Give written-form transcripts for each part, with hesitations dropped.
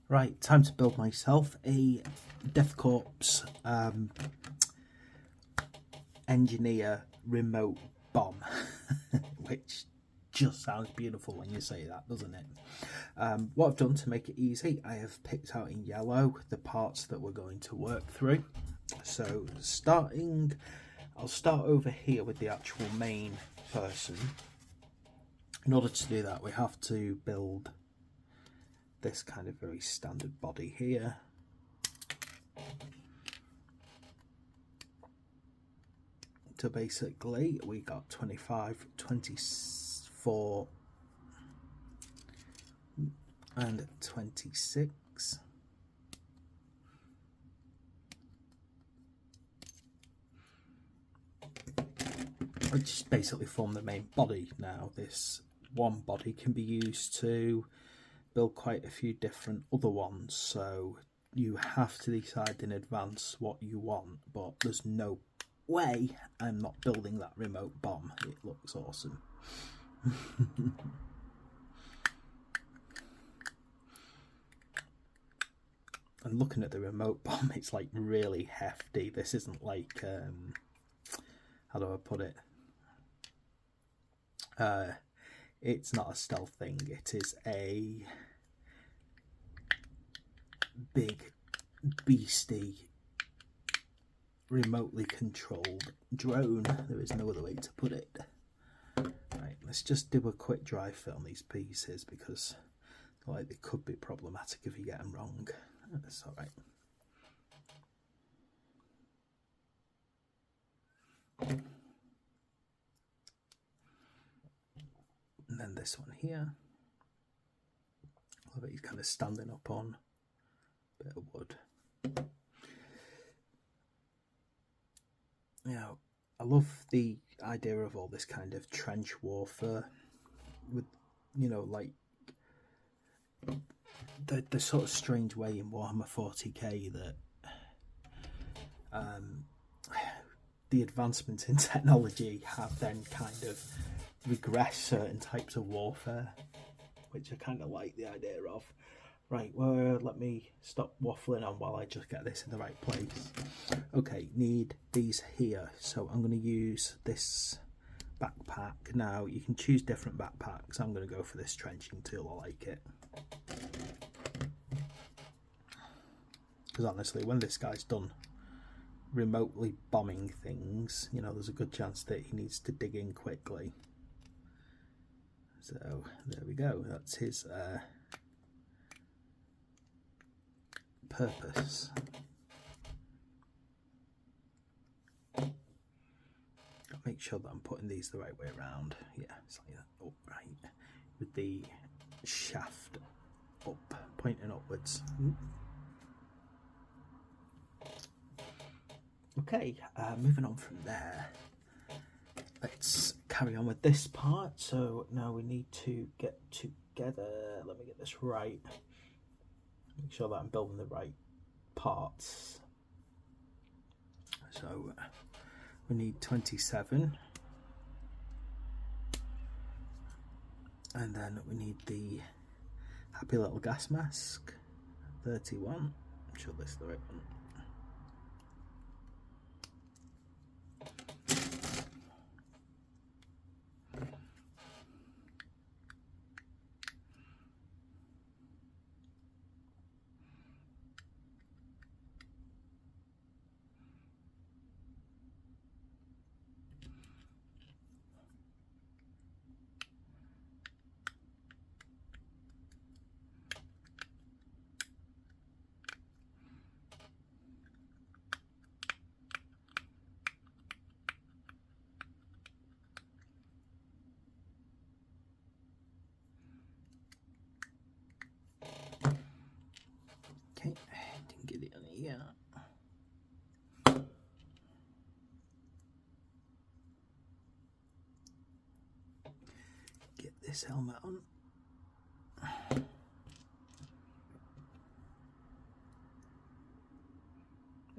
Right, time to build myself a Death Corps engineer remote bomb, which just sounds beautiful when you say that, doesn't it? What I've done to make it easy, I have picked out in yellow the parts that we're going to work through. So I'll start over here with the actual main person. In order to do that, we have to build this kind of very standard body here. So basically we got 25, 24 and 26. Which basically form the main body. Now this one body can be used to build quite a few different other ones, so you have to decide in advance what you want, but there's no way I'm not building that remote bomb. It looks awesome. And looking at the remote bomb, it's like really hefty. This isn't like how do I put it, it's not a stealth thing, it is a big beastie remotely controlled drone. There is no other way to put it. Right, let's just do a quick dry fit on these pieces because like they could be problematic if you get them wrong. That's all right. And then this one here, I love it, he's kind of standing up on a bit of wood. Now, I love the idea of all this kind of trench warfare with, you know, like the sort of strange way in Warhammer 40k that the advancements in technology have then kind of regressed certain types of warfare, which I kind of like the idea of. Right, well, let me stop waffling on while I just get this in the right place. Okay, need these here. So I'm going to use this backpack. Now, you can choose different backpacks. I'm going to go for this trenching tool. I like it. Because honestly, when this guy's done remotely bombing things, you know, there's a good chance that he needs to dig in quickly. So, there we go. That's his purpose. Make sure that I'm putting these the right way around. Yeah, it's like that. Oh, right. With the shaft up, pointing upwards. Okay, moving on from there. Let's carry on with this part. So now we need to get together. Let me get this right. Make sure that I'm building the right parts. So we need 27. And then we need the happy little gas mask, 31. I'm sure this is the right one. Okay, didn't get it on here. Get this helmet on.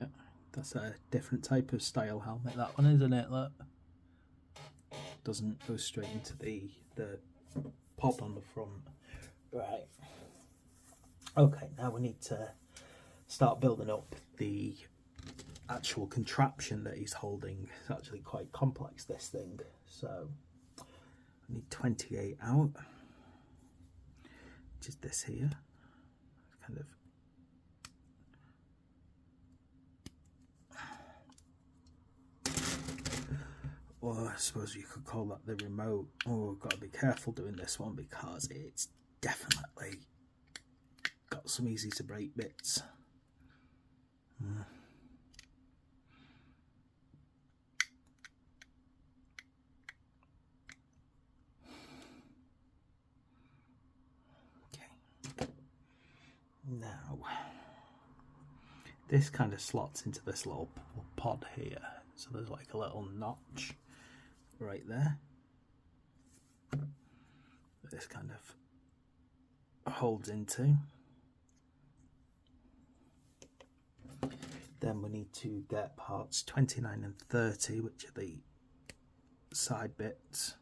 Yeah, that's a different type of style helmet, that one, isn't it? Look, doesn't go straight into the pop on the front. Right. Okay, now Now we need to start building up the actual contraption that he's holding. It's actually quite complex, this thing. So I need 28 out, which is this here. Kind of or I suppose you could call that the remote. Oh, I've got to be careful doing this one because it's definitely got some easy to break bits. Okay. Now, this kind of slots into this little pod here. So there's like a little notch right there. This kind of holds into. Then we need to get parts 29 and 30, which are the side bits.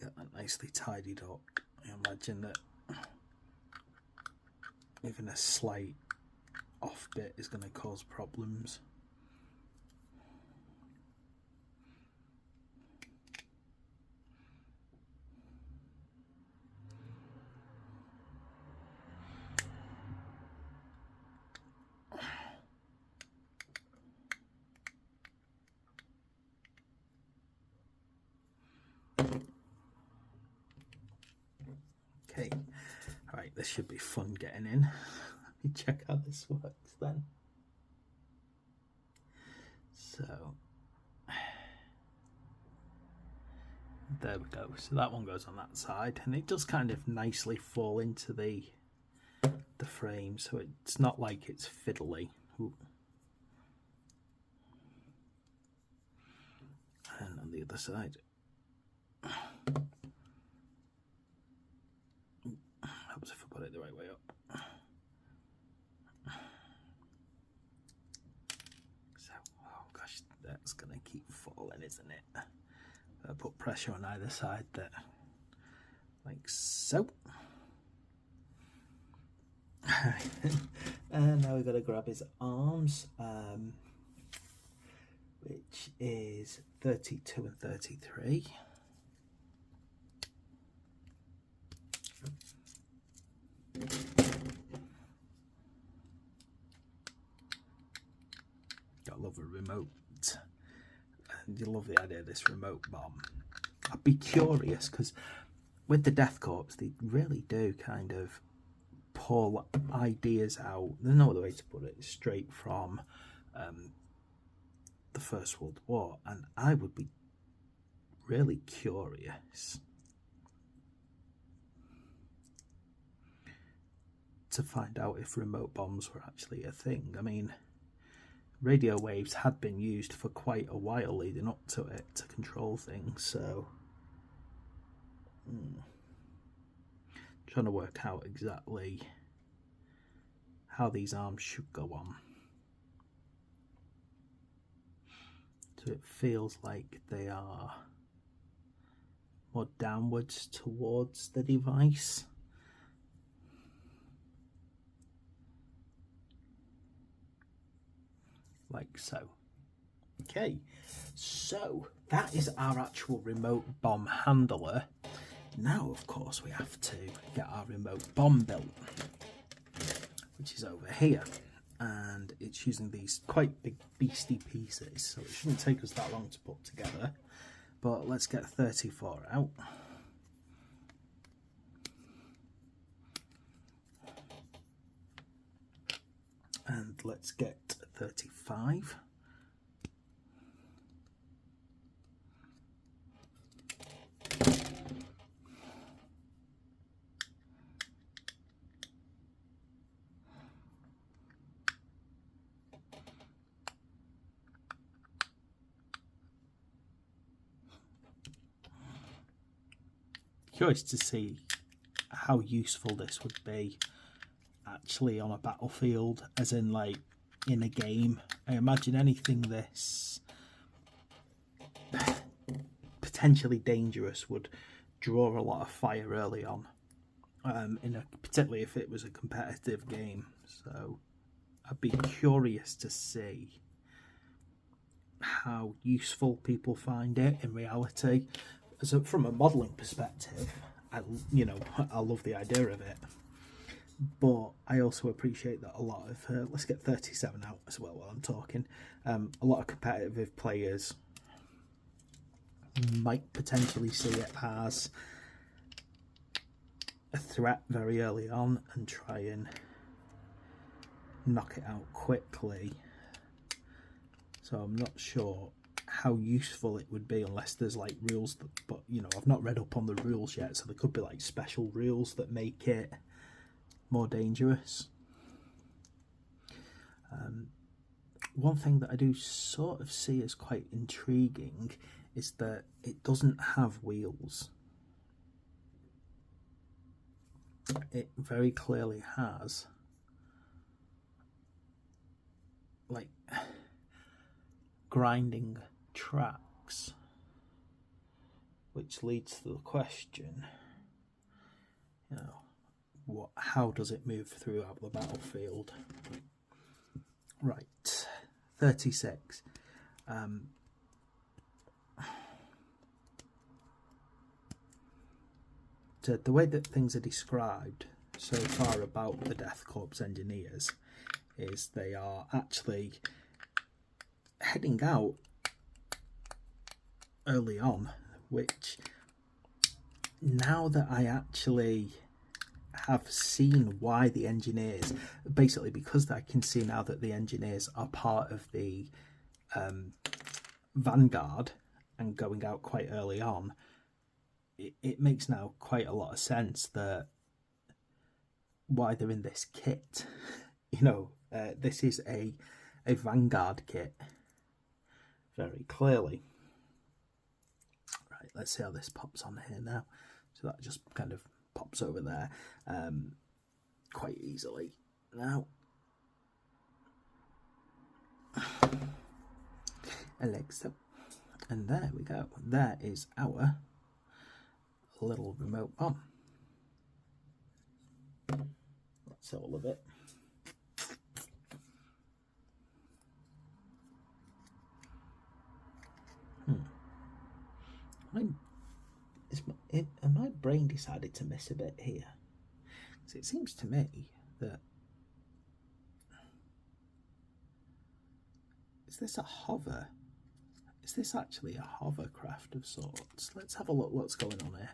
Get that nicely tidied up. I imagine that even a slight off bit is going to cause problems. Okay, alright, this should be fun getting in. Let me check how this works then. So, there we go. So that one goes on that side, and it does kind of nicely fall into the frame, so it's not like it's fiddly. Ooh. And on the other side. Helps if I put it the right way up. So, oh gosh, that's gonna keep falling, isn't it? I put pressure on either side there, like so. And now we've got to grab his arms, which is 32 and 33. I love a remote, and you love the idea of this remote bomb. I'd be curious because with the Death Corps, they really do kind of pull ideas out. There's no other way to put it, straight from the First World War, and I would be really curious to find out if remote bombs were actually a thing. I mean, radio waves had been used for quite a while leading up to it to control things, so trying to work out exactly how these arms should go on. So it feels like they are more downwards towards the device. Like so. Okay, so that is our actual remote bomb handler. Now, of course, we have to get our remote bomb built, which is over here. And it's using these quite big beastie pieces, so it shouldn't take us that long to put together. But let's get 34 out. And let's get 35. Curious to see how useful this would be actually on a battlefield, as in like in a game. I imagine anything this potentially dangerous would draw a lot of fire early on, particularly if it was a competitive game. So I'd be curious to see how useful people find it in reality. So from a modelling perspective, I love the idea of it, but I also appreciate that a lot of let's get 37 out as well while I'm talking. A lot of competitive players might potentially see it as a threat very early on and try and knock it out quickly. So I'm not sure how useful it would be unless there's like rules that, but I've not read up on the rules yet, so there could be like special rules that make it more dangerous. One thing that I do sort of see as quite intriguing is that it doesn't have wheels. It very clearly has like grinding tracks, which leads to the question, how does it move throughout the battlefield? Right, 36. So the way that things are described so far about the Death Corps engineers is they are actually heading out early on, which now that I actually have seen why the engineers, basically because I can see now that the engineers are part of the vanguard and going out quite early on, it makes now quite a lot of sense that why they're in this kit. This is a vanguard kit very clearly. Right, let's see how this pops on here now. So that just kind of pops over there quite easily now. Alexa, and there we go. There is our little remote bomb. That's all of it. My brain decided to miss a bit here. So it seems to me that, is this a hover? Is this actually a hovercraft of sorts? Let's have a look what's going on here.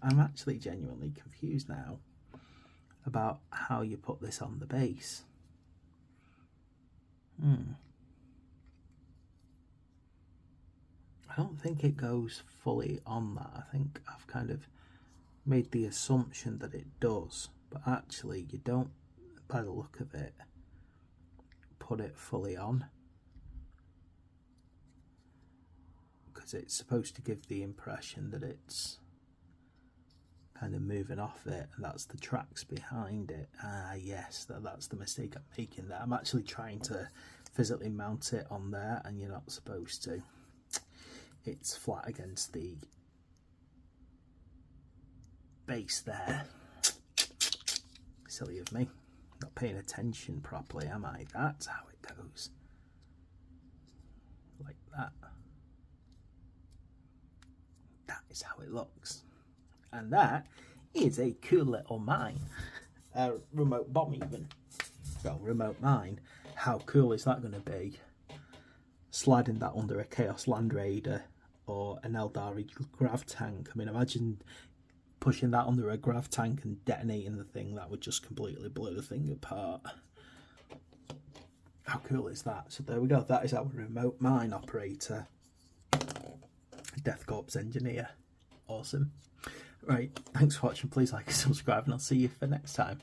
I'm actually genuinely confused now about how you put this on the base. I don't think it goes fully on that. I think I've kind of made the assumption that it does, but actually you don't, by the look of it, put it fully on, because it's supposed to give the impression that it's kind of moving off it, and that's the tracks behind it. Yes, that's the mistake I'm making there. I'm actually trying to physically mount it on there, and you're not supposed to. It's flat against the base there. Silly of me. Not paying attention properly, am I? That's how it goes. Like that. That is how it looks. And that is a cool little mine. Remote bomb even. Well, remote mine. How cool is that going to be? Sliding that under a Chaos Land Raider or an Eldari grav tank. I mean, imagine pushing that under a grav tank and detonating the thing. That would just completely blow the thing apart. How cool is that? So there we go. That is our remote mine operator. Death Corps engineer. Awesome. Right, thanks for watching. Please like and subscribe, and I'll see you for next time.